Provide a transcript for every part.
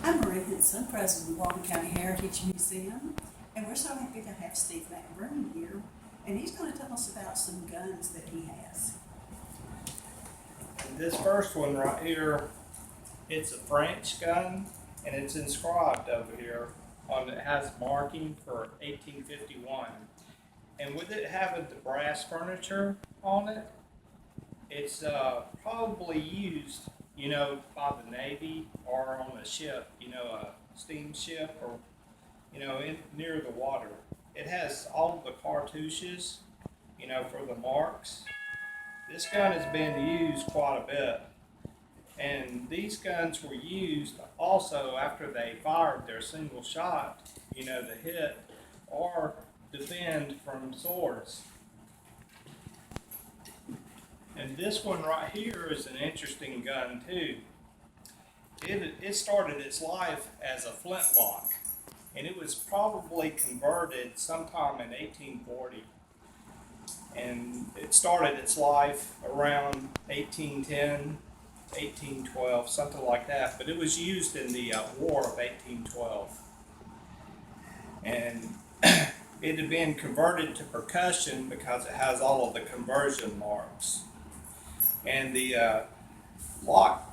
I'm Marie Henson, president of the Walton County Heritage Museum, and we're so happy to have Steve McBurney here, and he's going to tell us about some guns that he has. This first one right here, it's a French gun, and it's inscribed over here on it has marking for 1851. And with it having the brass furniture on it, it's probably used, by the Navy or on a ship, a steamship or, near the water. It has all the cartouches, for the marks. This gun has been used quite a bit. And these guns were used also after they fired their single shot, to hit or defend from swords. And this one right here is an interesting gun too. It started its life as a flintlock, and it was probably converted sometime in 1840. And it started its life around 1810, 1812, something like that. But it was used in the War of 1812. And it had been converted to percussion because it has all of the conversion marks. And the lock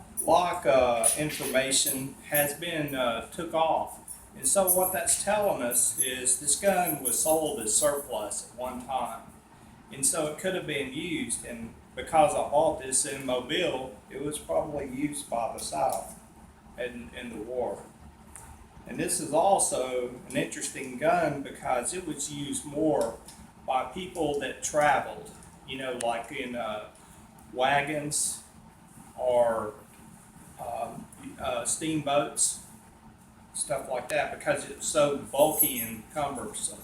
information has been took off. And so what that's telling us is this gun was sold as surplus at one time. And so it could have been used, and because I bought this in Mobile, it was probably used by the South in the war. And this is also an interesting gun because it was used more by people that traveled, like in wagons or steamboats, stuff like that, because it's so bulky and cumbersome.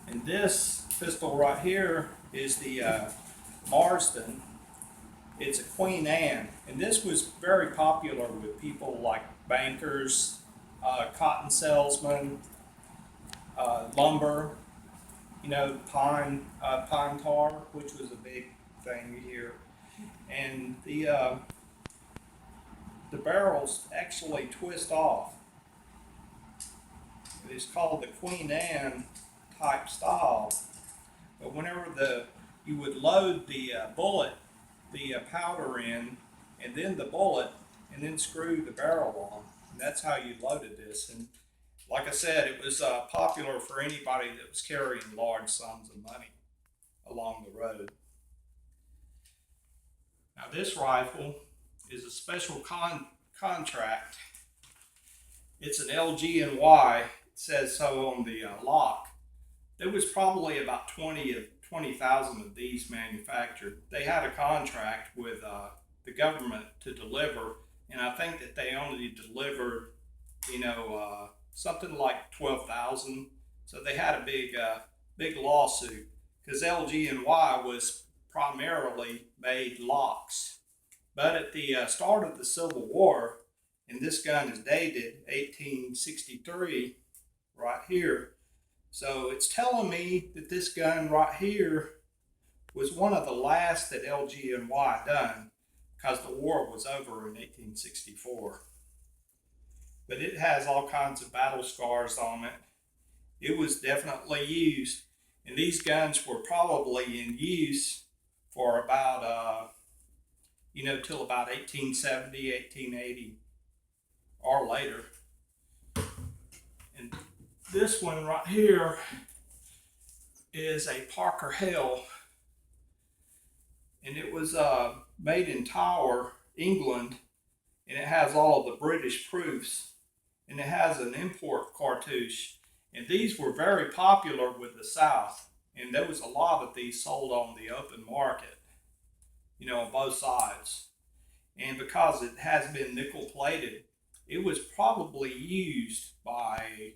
And this pistol right here is the Marsden. It's a Queen Anne, and this was very popular with people like bankers, cotton salesmen, lumber, pine tar, which was a big thing here. And the barrels actually twist off. It's called the Queen Anne type style. But whenever you would load the bullet, the powder in, and then the bullet, and then screw the barrel on. And that's how you loaded this. And like I said, it was popular for anybody that was carrying large sums of money along the road. Now this rifle is a special contract. It's an LG&Y. It says so on the lock. There was probably about 20,000 of these manufactured. They had a contract with the government to deliver, and I think that they only delivered, something like 12,000. So they had a big lawsuit because LG&Y was primarily made locks. But at the start of the Civil War, and this gun is dated 1863, right here. So it's telling me that this gun right here was one of the last that LG&Y done because the war was over in 1864. But it has all kinds of battle scars on it. It was definitely used, and these guns were probably in use for about, till about 1870, 1880 or later. And this one right here is a Parker Hale, and it was made in Tower, England, and it has all of the British proofs, and it has an import cartouche. And these were very popular with the South, and there was a lot of these sold on the open market, on both sides. And because it has been nickel plated, it was probably used by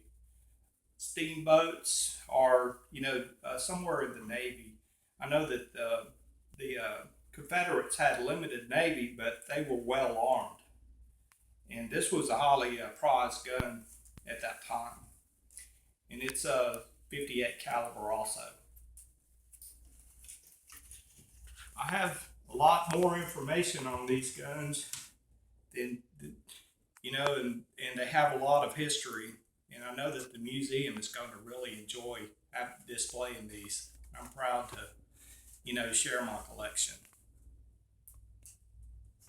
steamboats or somewhere in the Navy. I know that the Confederates had limited Navy, but they were well armed, and this was a highly prized gun at that time. And it's a 58 caliber also. I have a lot more information on these guns than you know, and they have a lot of history. And I know that the museum is going to really enjoy displaying these. I'm proud to, you know, share my collection.